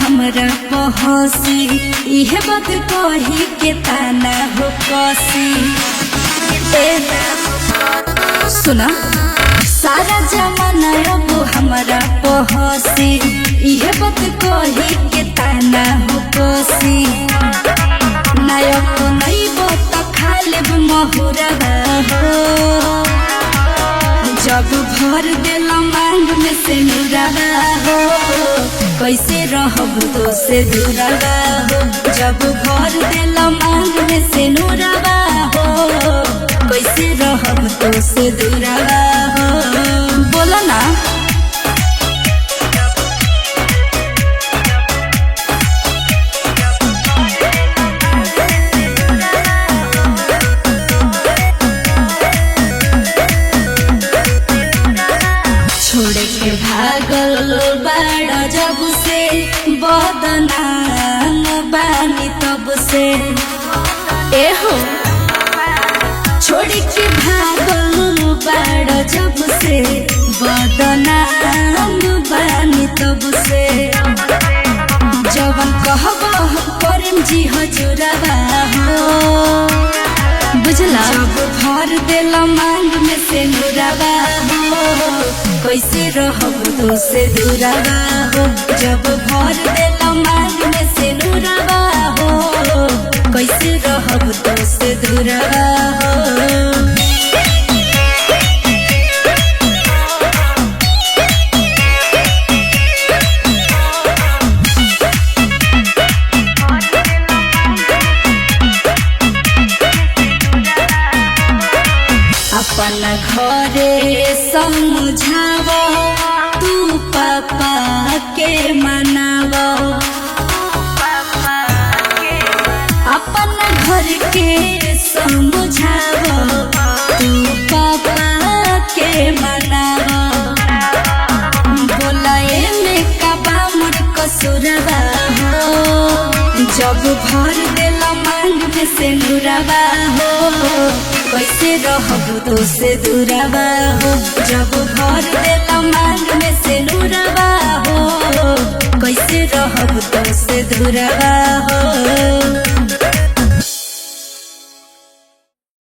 हमरा पहसी इहे बात कही के ताना हो कसी। सुना सारा जमाना अब हमरा पहसी इहे बात कही के ताना हो कसी। नायक नहीं बत खाले महुरा हो जब भर दिल मांग में से नुरावा हो कैसे रहब तो से दूरावा हो। जब भर दिल मांग में से नुरावा हो कैसे रहब तो से दूरावा हो। बोलो ना छोड़ के भागल बाड़ा जब से बदनाम बानी तब से। एहो छोड़ के भागल बाड़ा जब से बदनाम बानी तब से। जवन कहबा करम जी हजूरवा हो बुझला। जब भर दिल मांग में से नुरावा हो कैसे रहब तो से दूरावा हो। जब भर दिल मांग में से नुरावा हो कैसे रहब तो से दूरावा हो। अपना घरे समझाव तू पापा के मनाव। अपना घर के समझाव तू पापा के मनाव। बोलाए में कबा मोर कसुरवा हो जब भर दिल मांग में से नुरावा हो कैसे रहब तो से दूरावा हो। जब भर दिल मांग में से नुरावा हो कैसे रहब तो से दूरावा हो।